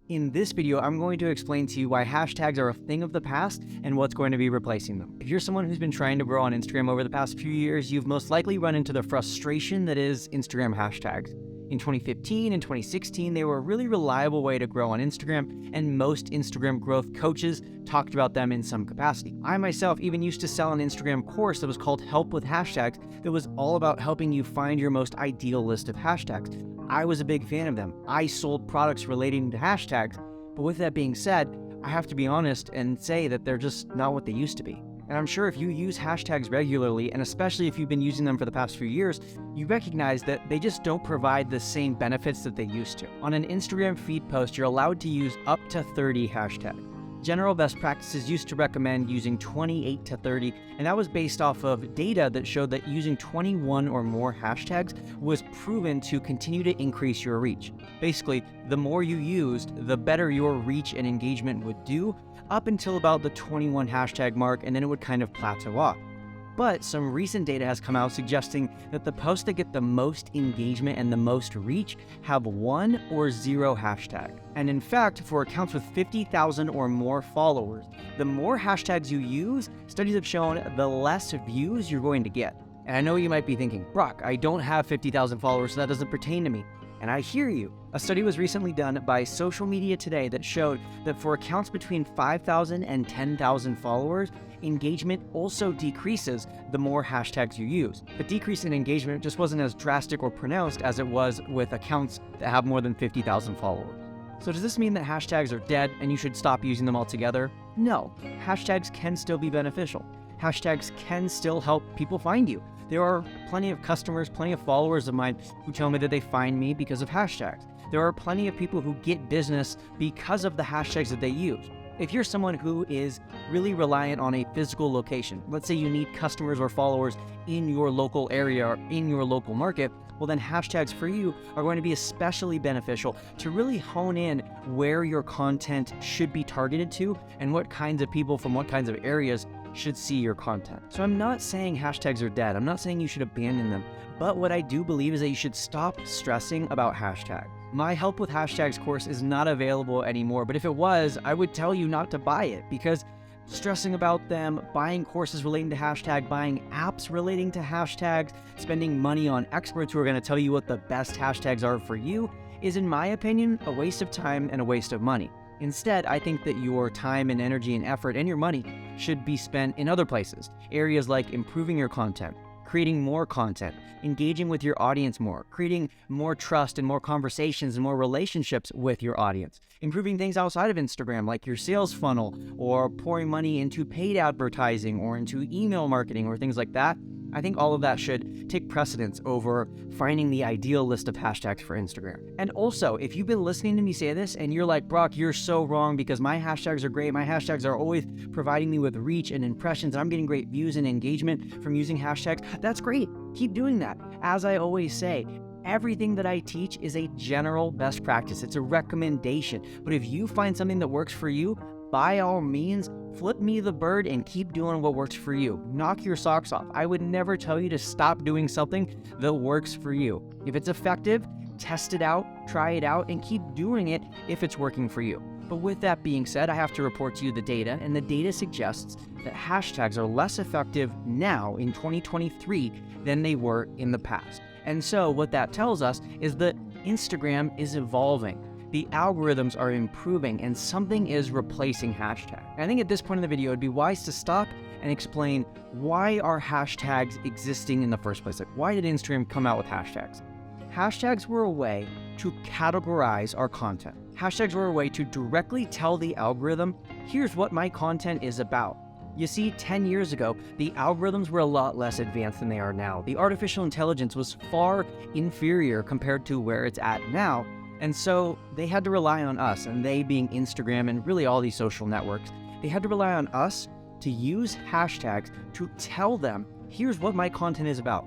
In this video, I'm going to explain to you why hashtags are a thing of the past and what's going to be replacing them. If you're someone who's been trying to grow on Instagram over the past few years, you've most likely run into the frustration that is Instagram hashtags. In 2015 and 2016, they were a really reliable way to grow on Instagram, and most Instagram growth coaches talked about them in some capacity. I myself even used to sell an Instagram course that was called Help with Hashtags that was all about helping you find your most ideal list of hashtags. I was a big fan of them. I sold products relating to hashtags, but with that being said, I have to be honest and say that they're just not what they used to be. And I'm sure if you use hashtags regularly, and especially if you've been using them for the past few years, you recognize that they just don't provide the same benefits that they used to. On an Instagram feed post, you're allowed to use up to 30 hashtags. General best practices used to recommend using 28 to 30, and that was based off of data that showed that using 21 or more hashtags was proven to continue to increase your reach. Basically, the more you used, the better your reach and engagement would do, up until about the 21 hashtag mark, and then it would kind of plateau off. But some recent data has come out suggesting that the posts that get the most engagement and the most reach have 1 or 0 hashtag. And in fact, for accounts with 50,000 or more followers, the more hashtags you use, studies have shown the less views you're going to get. And I know you might be thinking, Brock, I don't have 50,000 followers, so that doesn't pertain to me. And I hear you. A study was recently done by Social Media Today that showed that for accounts between 5,000 and 10,000 followers, engagement also decreases the more hashtags you use. The decrease in engagement just wasn't as drastic or pronounced as it was with accounts that have more than 50,000 followers. So does this mean that hashtags are dead and you should stop using them altogether? No, hashtags can still be beneficial. Hashtags can still help people find you. There are plenty of customers, plenty of followers of mine who tell me that they find me because of hashtags. There are plenty of people who get business because of the hashtags that they use. If you're someone who is really reliant on a physical location, let's say you need customers or followers in your local area or in your local market, well then hashtags for you are going to be especially beneficial to really hone in where your content should be targeted to and what kinds of people from what kinds of areas should see your content. So I'm not saying hashtags are dead. I'm not saying you should abandon them. But what I do believe is that you should stop stressing about hashtags. My Help with Hashtags course is not available anymore, but if it was, I would tell you not to buy it because stressing about them, buying courses relating to hashtag, buying apps relating to hashtags, spending money on experts who are going to tell you what the best hashtags are for you is, in my opinion, a waste of time and a waste of money. Instead, I think that your time and energy and effort and your money should be spent in other places. Areas like improving your content, creating more content, engaging with your audience more, creating more trust and more conversations and more relationships with your audience, improving things outside of Instagram like your sales funnel, or pouring money into paid advertising or into email marketing or things like that. I think all of that should take precedence over finding the ideal list of hashtags for Instagram. And also, if you've been listening to me say this and you're like, Brock, you're so wrong because my hashtags are great. My hashtags are always providing me with reach and impressions. I'm getting great views and engagement from using hashtags. That's great. Keep doing that. As I always say, everything that I teach is a general best practice. It's a recommendation. But if you find something that works for you, by all means, flip me the bird and keep doing what works for you. Knock your socks off. I would never tell you to stop doing something that works for you. If it's effective, test it out, try it out, and keep doing it if it's working for you. But with that being said, I have to report to you the data, and the data suggests that hashtags are less effective now in 2023 than they were in the past. And so what that tells us is that Instagram is evolving. The algorithms are improving and something is replacing hashtags. I think at this point in the video, it'd be wise to stop and explain why are hashtags existing in the first place? Like, why did Instagram come out with hashtags? Hashtags were a way to categorize our content. Hashtags were a way to directly tell the algorithm, here's what my content is about. You see, 10 years ago, the algorithms were a lot less advanced than they are now. The artificial intelligence was far inferior compared to where it's at now. And so they had to rely on us, and they being Instagram and really all these social networks, they had to rely on us to use hashtags to tell them, here's what my content is about.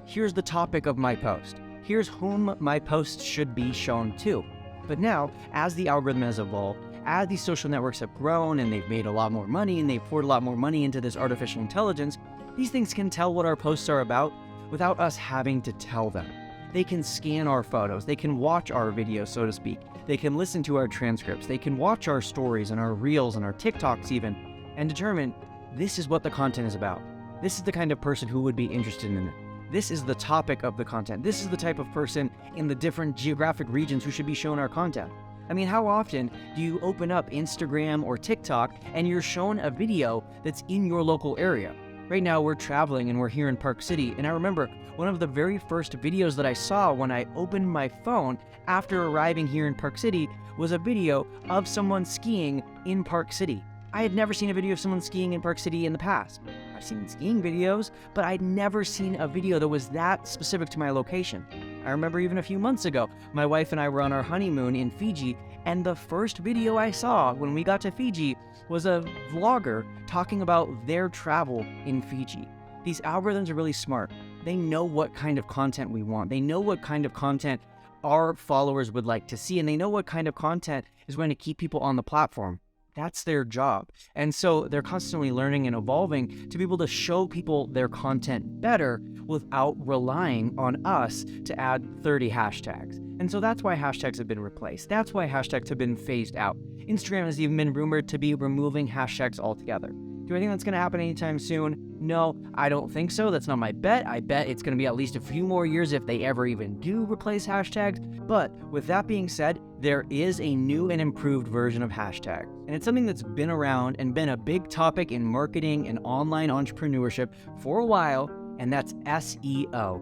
Here's the topic of my post. Here's whom my post should be shown to. But now, as the algorithm has evolved, as these social networks have grown and they've made a lot more money and they've poured a lot more money into this artificial intelligence, these things can tell what our posts are about without us having to tell them. They can scan our photos, they can watch our videos, so to speak. They can listen to our transcripts. They can watch our stories and our reels and our TikToks even, and determine this is what the content is about. This is the kind of person who would be interested in it. This is the topic of the content. This is the type of person in the different geographic regions who should be shown our content. I mean, how often do you open up Instagram or TikTok and you're shown a video that's in your local area? Right now we're traveling and we're here in Park City, and I remember one of the very first videos that I saw when I opened my phone after arriving here in Park City was a video of someone skiing in Park City. I had never seen a video of someone skiing in Park City in the past. I've seen skiing videos, but I'd never seen a video that was that specific to my location. I remember even a few months ago, my wife and I were on our honeymoon in Fiji, and the first video I saw when we got to Fiji was a vlogger talking about their travel in Fiji. These algorithms are really smart. They know what kind of content we want. They know what kind of content our followers would like to see, and they know what kind of content is going to keep people on the platform. That's their job. And so they're constantly learning and evolving to be able to show people their content better without relying on us to add 30 hashtags. And so that's why hashtags have been replaced. That's why hashtags have been phased out. Instagram has even been rumored to be removing hashtags altogether. Do I think that's going to happen anytime soon? No, I don't think so. That's not my bet. I bet it's going to be at least a few more years if they ever even do replace hashtags. But with that being said, there is a new and improved version of hashtag. And it's something that's been around and been a big topic in marketing and online entrepreneurship for a while, and that's SEO.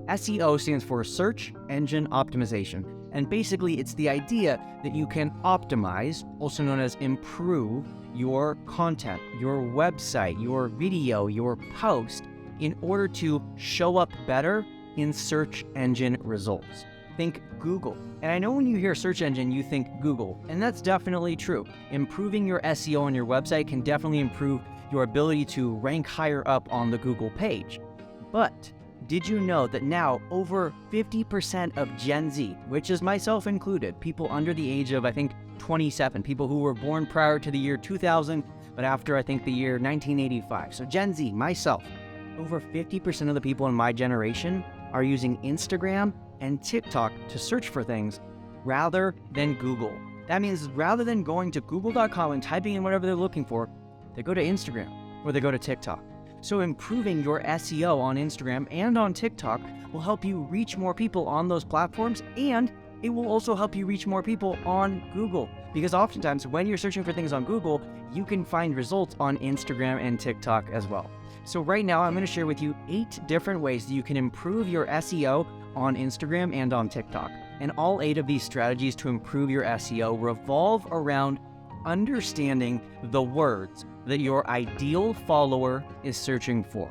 SEO stands for Search Engine Optimization. And basically, it's the idea that you can optimize, also known as improve, your content, your website, your video, your post, in order to show up better in search engine results. Think Google. And I know when you hear search engine, you think Google, and that's definitely true. Improving your SEO on your website can definitely improve your ability to rank higher up on the Google page. But did you know that now over 50% of Gen Z, which is myself included, people under the age of, I think, 27, people who were born prior to the year 2000, but after, I think, the year 1985. So Gen Z, myself, over 50% of the people in my generation are using Instagram and TikTok to search for things rather than Google. That means rather than going to google.com and typing in whatever they're looking for, they go to Instagram or they go to TikTok. So improving your SEO on Instagram and on TikTok will help you reach more people on those platforms, and it will also help you reach more people on Google. Because oftentimes when you're searching for things on Google, you can find results on Instagram and TikTok as well. So right now I'm going to share with you 8 different ways that you can improve your SEO on Instagram and on TikTok. And all 8 of these strategies to improve your SEO revolve around understanding the words that your ideal follower is searching for.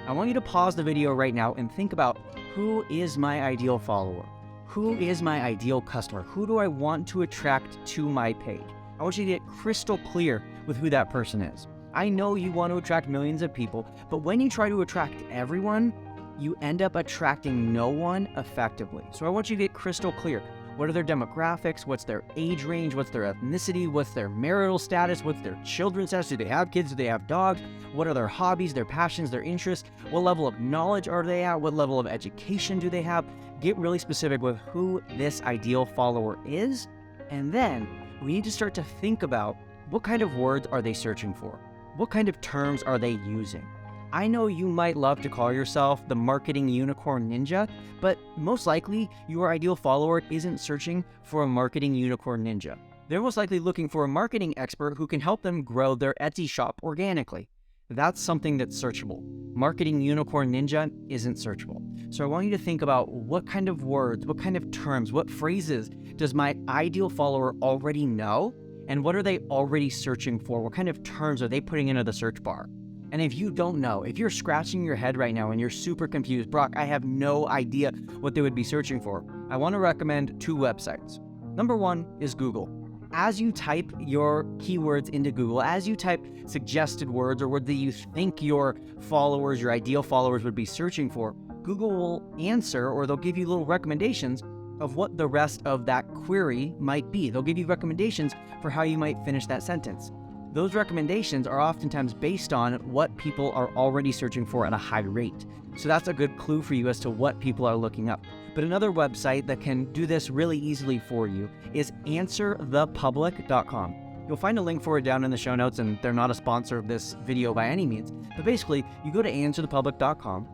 I want you to pause the video right now and think about, who is my ideal follower? Who is my ideal customer? Who do I want to attract to my page? I want you to get crystal clear with who that person is. I know you want to attract millions of people, but when you try to attract everyone, you end up attracting no one effectively. So I want you to get crystal clear. What are their demographics? What's their age range? What's their ethnicity? What's their marital status? What's their children's status? Do they have kids? Do they have dogs? What are their hobbies, their passions, their interests? What level of knowledge are they at? What level of education do they have? Get really specific with who this ideal follower is. And then we need to start to think about, what kind of words are they searching for? What kind of terms are they using? I know you might love to call yourself the marketing unicorn ninja, but most likely your ideal follower isn't searching for a marketing unicorn ninja. They're most likely looking for a marketing expert who can help them grow their Etsy shop organically. That's something that's searchable. Marketing unicorn ninja isn't searchable. So I want you to think about, what kind of words, what kind of terms, what phrases does my ideal follower already know? And what are they already searching for? What kind of terms are they putting into the search bar? And if you don't know, if you're scratching your head right now and you're super confused, Brock, I have no idea what they would be searching for, I want to recommend 2 websites. Number 1 is Google. As you type your keywords into Google, as you type suggested words or words that you think your followers, your ideal followers would be searching for, Google will answer, or they'll give you little recommendations of what the rest of that query might be. They'll give you recommendations for how you might finish that sentence. Those recommendations are oftentimes based on what people are already searching for at a high rate. So that's a good clue for you as to what people are looking up. But another website that can do this really easily for you is answerthepublic.com. You'll find a link for it down in the show notes, and they're not a sponsor of this video by any means. But basically, you go to answerthepublic.com,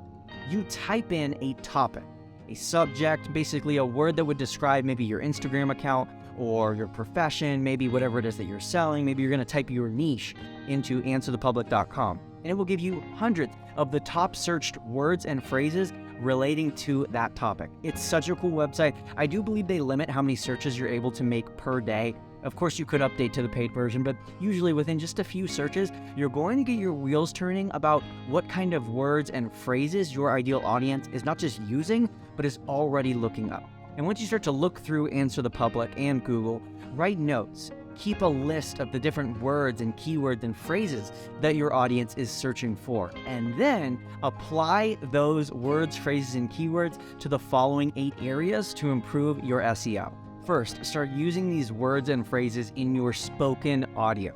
you type in a topic, a subject, basically a word that would describe maybe your Instagram account or your profession, maybe whatever it is that you're selling. Maybe you're going to type your niche into answerthepublic.com, and it will give you hundreds of the top searched words and phrases relating to that topic. It's such a cool website. I do believe they limit how many searches you're able to make per day. Of course, you could update to the paid version, but usually within just a few searches, you're going to get your wheels turning about what kind of words and phrases your ideal audience is not just using, but is already looking up. And once you start to look through Answer the Public and Google, write notes. Keep a list of the different words and keywords and phrases that your audience is searching for, and then apply those words, phrases, and keywords to the following 8 areas to improve your SEO. First, start using these words and phrases in your spoken audio.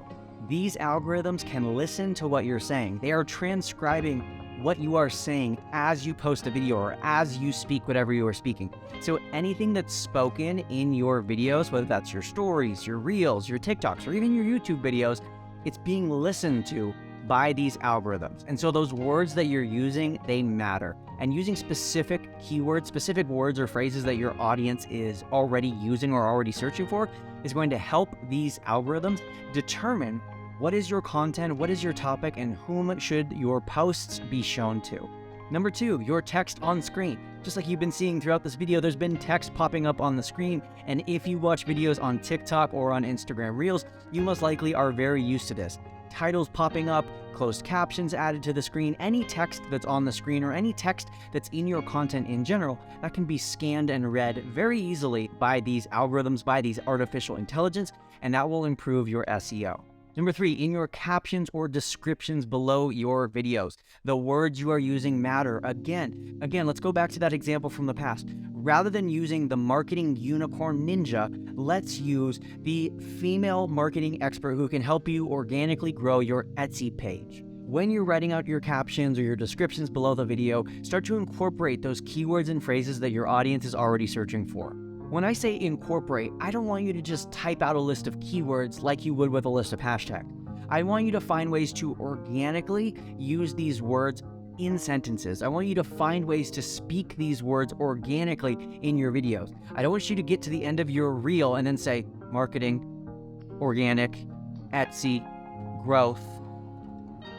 These algorithms can listen to what you're saying. They are transcribing what you are saying as you post a video or as you speak whatever you are speaking. So anything that's spoken in your videos, whether that's your stories, your reels, your TikToks, or even your YouTube videos, it's being listened to by these algorithms. And so those words that you're using, they matter. And using specific keywords, specific words or phrases that your audience is already using or already searching for is going to help these algorithms determine what is your content, what is your topic, and whom should your posts be shown to. Number 2, your text on screen. Just like you've been seeing throughout this video, there's been text popping up on the screen, and if you watch videos on TikTok or on Instagram Reels, you most likely are very used to this. Titles popping up, closed captions added to the screen, any text that's on the screen or any text that's in your content in general, that can be scanned and read very easily by these algorithms, by these artificial intelligence, and that will improve your SEO. Number 3, in your captions or descriptions below your videos, the words you are using matter. Again, let's go back to that example from the past. Rather than using the marketing unicorn ninja, let's use the female marketing expert who can help you organically grow your Etsy page. When you're writing out your captions or your descriptions below the video, start to incorporate those keywords and phrases that your audience is already searching for. When I say incorporate, I don't want you to just type out a list of keywords like you would with a list of hashtags. I want you to find ways to organically use these words in sentences. I want you to find ways to speak these words organically in your videos. I don't want you to get to the end of your reel and then say marketing, organic, Etsy, growth,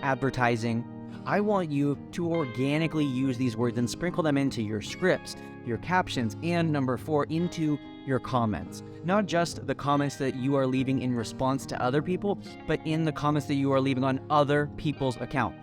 advertising. I want you to organically use these words and sprinkle them into your scripts, your captions, and number 4, into your comments. Not just the comments that you are leaving in response to other people, but in the comments that you are leaving on other people's accounts.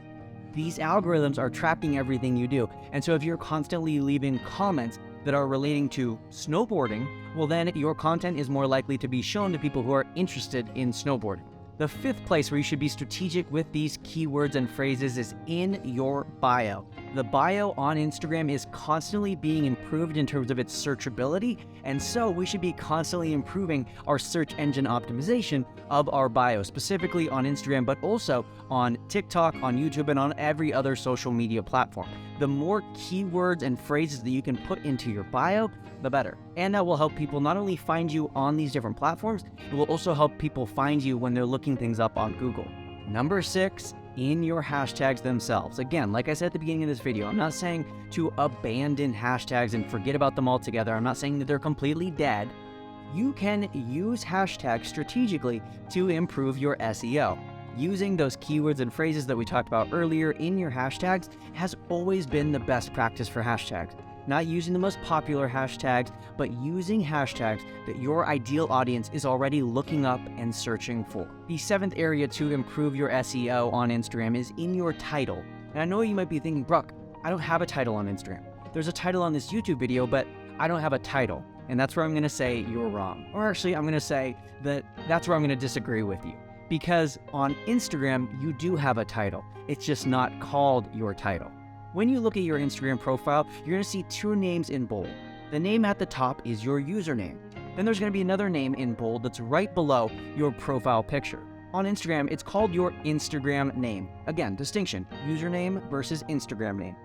These algorithms are tracking everything you do. And so if you're constantly leaving comments that are relating to snowboarding, well then your content is more likely to be shown to people who are interested in snowboarding. The 5th place where you should be strategic with these keywords and phrases is in your bio. The bio on Instagram is constantly being improved in terms of its searchability, and so we should be constantly improving our search engine optimization of our bio, specifically on Instagram, but also on TikTok, on YouTube, and on every other social media platform. The more keywords and phrases that you can put into your bio, the better. And that will help people not only find you on these different platforms, it will also help people find you when they're looking things up on Google. Number 6, in your hashtags themselves. Again, like I said at the beginning of this video, I'm not saying to abandon hashtags and forget about them altogether. I'm not saying that they're completely dead. You can use hashtags strategically to improve your SEO. Using those keywords and phrases that we talked about earlier in your hashtags has always been the best practice for hashtags. Not using the most popular hashtags, but using hashtags that your ideal audience is already looking up and searching for. The 7th area to improve your SEO on Instagram is in your title. And I know you might be thinking, Brooke, I don't have a title on Instagram. There's a title on this YouTube video, but I don't have a title. And that's where I'm going to say you're wrong. Or actually, I'm going to say that's where I'm going to disagree with you. Because on Instagram, you do have a title. It's just not called your title. When you look at your Instagram profile, you're going to see 2 names in bold. The name at the top is your username. Then there's going to be another name in bold that's right below your profile picture. on Instagram, it's called your Instagram name. Again, distinction, username versus Instagram name.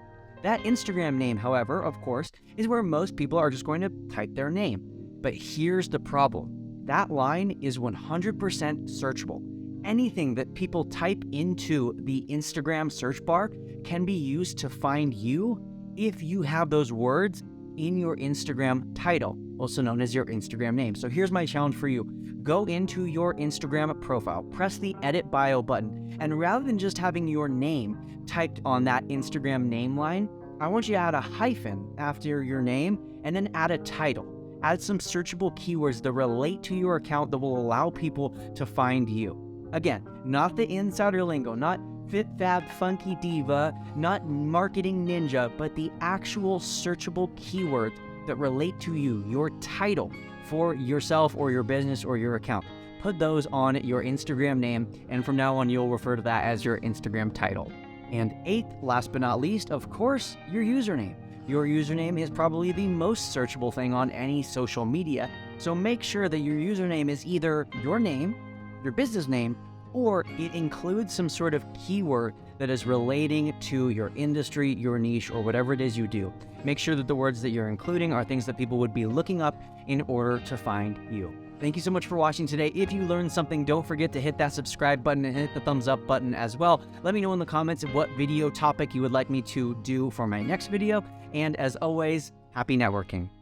That Instagram name, however, of course, is where most people are just going to type their name. But here's the problem. That line is 100% searchable. Anything that people type into the Instagram search bar can be used to find you if you have those words in your Instagram title, also known as your Instagram name. So here's my challenge for you. Go into your Instagram profile, press the edit bio button, and rather than just having your name typed on that Instagram name line, I want you to add a hyphen after your name and then add a title. Add some searchable keywords that relate to your account that will allow people to find you. Again, not the insider lingo, not Fit Fab Funky Diva, not Marketing Ninja, but the actual searchable keywords that relate to you, your title for yourself or your business or your account. Put those on your Instagram name, and from now on, you'll refer to that as your Instagram title. And eighth, last but not least, of course, your username. Your username is probably the most searchable thing on any social media, so make sure that your username is either your name, your business name, or it includes some sort of keyword that is relating to your industry, your niche, or whatever it is you do. Make sure that the words that you're including are things that people would be looking up in order to find you. Thank you so much for watching today. If you learned something, don't forget to hit that subscribe button and hit the thumbs up button as well. Let me know in the comments what video topic you would like me to do for my next video. And as always, happy networking.